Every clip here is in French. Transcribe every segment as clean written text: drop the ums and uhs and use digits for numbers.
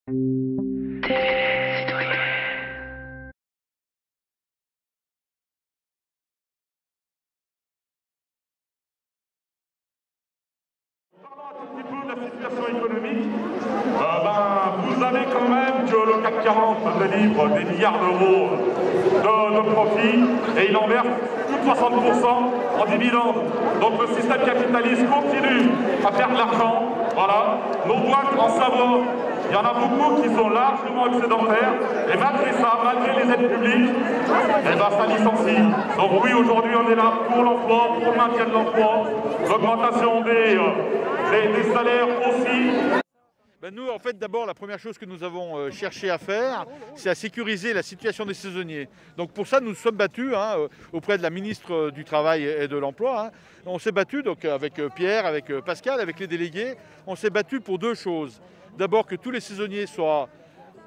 La situation économique, vous avez quand même que le CAC 40 délivre des milliards d'euros de profit et il en verse plus de 60% en dividendes. Donc le système capitaliste continue à faire de l'argent. Voilà. Nos boîtes en Savoie, il y en a beaucoup qui sont largement excédentaires et malgré ça, malgré les aides publiques, ça licencie. Donc oui, aujourd'hui on est là pour l'emploi, pour le maintien de l'emploi, l'augmentation des salaires aussi. Nous, en fait, d'abord, la première chose que nous avons cherché à faire, c'est à sécuriser la situation des saisonniers. Donc pour ça, nous nous sommes battus auprès de la ministre du Travail et de l'Emploi. On s'est battus donc, avec Pierre, avec Pascal, avec les délégués. On s'est battus pour deux choses. D'abord, que tous les saisonniers soient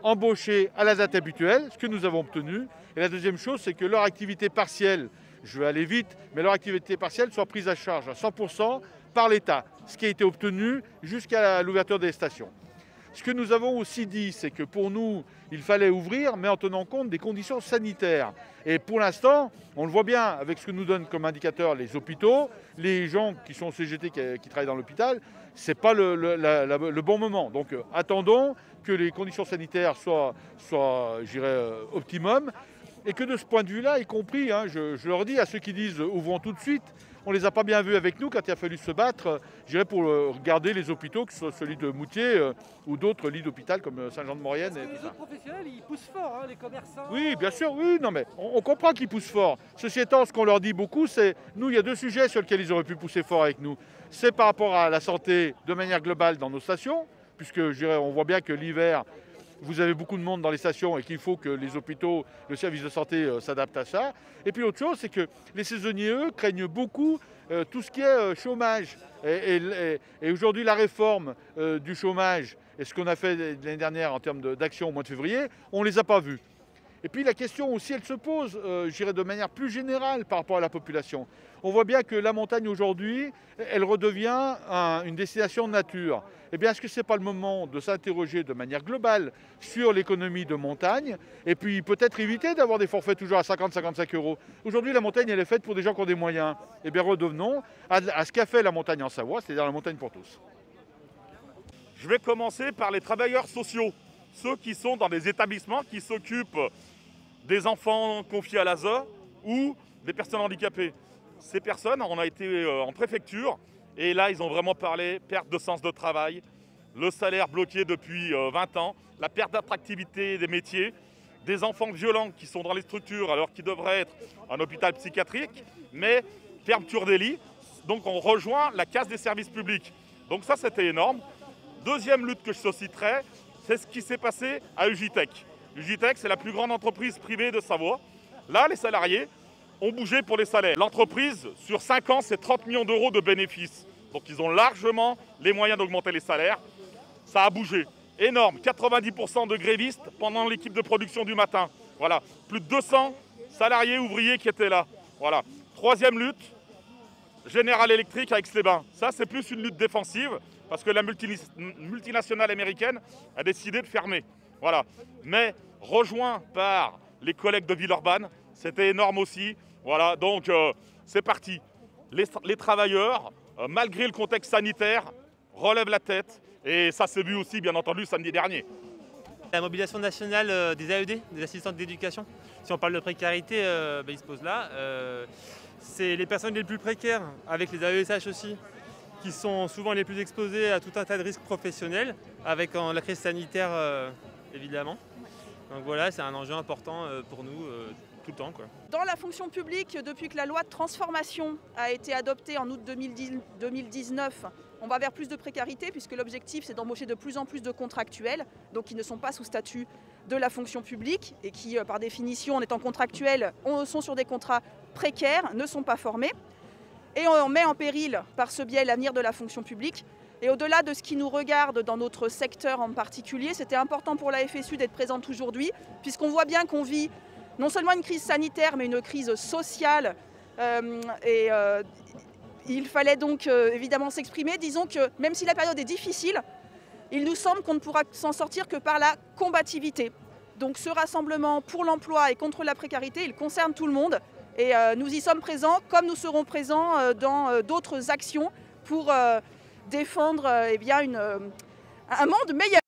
embauchés à la date habituelle, ce que nous avons obtenu. Et la deuxième chose, c'est que leur activité partielle, je vais aller vite, mais leur activité partielle soit prise à charge à 100% par l'État, ce qui a été obtenu jusqu'à l'ouverture des stations. Ce que nous avons aussi dit, c'est que pour nous, il fallait ouvrir, mais en tenant compte des conditions sanitaires. Et pour l'instant, on le voit bien avec ce que nous donnent comme indicateur les hôpitaux, les gens qui sont CGT, qui travaillent dans l'hôpital, ce n'est pas le bon moment. Donc attendons que les conditions sanitaires soient je dirais, optimum. Et que de ce point de vue-là, y compris, je leur dis à ceux qui disent « ouvrons tout de suite », on ne les a pas bien vus avec nous quand il a fallu se battre, je dirais, pour regarder les hôpitaux, que ce soit celui de Moutier ou d'autres lits d'hôpital comme Saint-Jean-de-Maurienne. Parce que les autres professionnels, ils poussent fort, les commerçants. Oui, bien sûr, oui, non mais on comprend qu'ils poussent fort. Ceci étant, ce qu'on leur dit beaucoup, c'est, nous, il y a deux sujets sur lesquels ils auraient pu pousser fort avec nous. C'est par rapport à la santé de manière globale dans nos stations, puisque je dirais, on voit bien que l'hiver, vous avez beaucoup de monde dans les stations et qu'il faut que les hôpitaux, le service de santé s'adaptent à ça. Et puis l'autre chose, c'est que les saisonniers, eux, craignent beaucoup tout ce qui est chômage. Et aujourd'hui, la réforme du chômage et ce qu'on a fait l'année dernière en termes d'action au mois de février, on ne les a pas vus. Et puis la question aussi, elle se pose, je dirais, de manière plus générale par rapport à la population. On voit bien que la montagne aujourd'hui, elle redevient une destination de nature. Eh bien, est-ce que ce n'est pas le moment de s'interroger de manière globale sur l'économie de montagne et puis peut-être éviter d'avoir des forfaits toujours à 50-55 €. Aujourd'hui, la montagne, elle est faite pour des gens qui ont des moyens. Eh bien, redevenons à ce qu'a fait la montagne en Savoie, c'est-à-dire la montagne pour tous. Je vais commencer par les travailleurs sociaux, ceux qui sont dans des établissements qui s'occupent des enfants confiés à l'ASE ou des personnes handicapées. Ces personnes, on a été en préfecture et là, ils ont vraiment parlé perte de sens de travail, le salaire bloqué depuis 20 ans, la perte d'attractivité des métiers, des enfants violents qui sont dans les structures alors qu'ils devraient être un hôpital psychiatrique, mais fermeture des lits. Donc on rejoint la casse des services publics. Donc ça, c'était énorme. Deuxième lutte que je susciterai, c'est ce qui s'est passé à Ugitech. Ugitech, c'est la plus grande entreprise privée de Savoie. Là, les salariés ont bougé pour les salaires. L'entreprise, sur 5 ans, c'est 30 millions d'euros de bénéfices. Donc ils ont largement les moyens d'augmenter les salaires. Ça a bougé. Énorme. 90% de grévistes pendant l'équipe de production du matin. Voilà. Plus de 200 salariés ouvriers qui étaient là. Voilà. Troisième lutte, General Electric à Aix-les-Bains. Ça, c'est plus une lutte défensive parce que la multinationale américaine a décidé de fermer. Voilà. Mais rejoint par les collègues de Villeurbanne, c'était énorme aussi. Voilà, donc c'est parti. Les travailleurs, malgré le contexte sanitaire, relèvent la tête. Et ça s'est vu aussi, bien entendu, samedi dernier. La mobilisation nationale des AED, des assistantes d'éducation, si on parle de précarité, il se pose là. C'est les personnes les plus précaires, avec les AESH aussi, qui sont souvent les plus exposées à tout un tas de risques professionnels, avec la crise sanitaire évidemment. Donc voilà, c'est un enjeu important pour nous tout le temps, quoi. Dans la fonction publique, depuis que la loi de transformation a été adoptée en août 2019, on va vers plus de précarité puisque l'objectif c'est d'embaucher de plus en plus de contractuels, donc qui ne sont pas sous statut de la fonction publique et qui, par définition, en étant contractuels, sont sur des contrats précaires, ne sont pas formés. Et on met en péril par ce biais l'avenir de la fonction publique. Et au-delà de ce qui nous regarde dans notre secteur en particulier, c'était important pour la FSU d'être présente aujourd'hui, puisqu'on voit bien qu'on vit non seulement une crise sanitaire, mais une crise sociale. Il fallait donc évidemment s'exprimer. Disons que même si la période est difficile, il nous semble qu'on ne pourra s'en sortir que par la combativité. Donc ce rassemblement pour l'emploi et contre la précarité, il concerne tout le monde. Et nous y sommes présents, comme nous serons présents dans d'autres actions pour défendre un monde meilleur.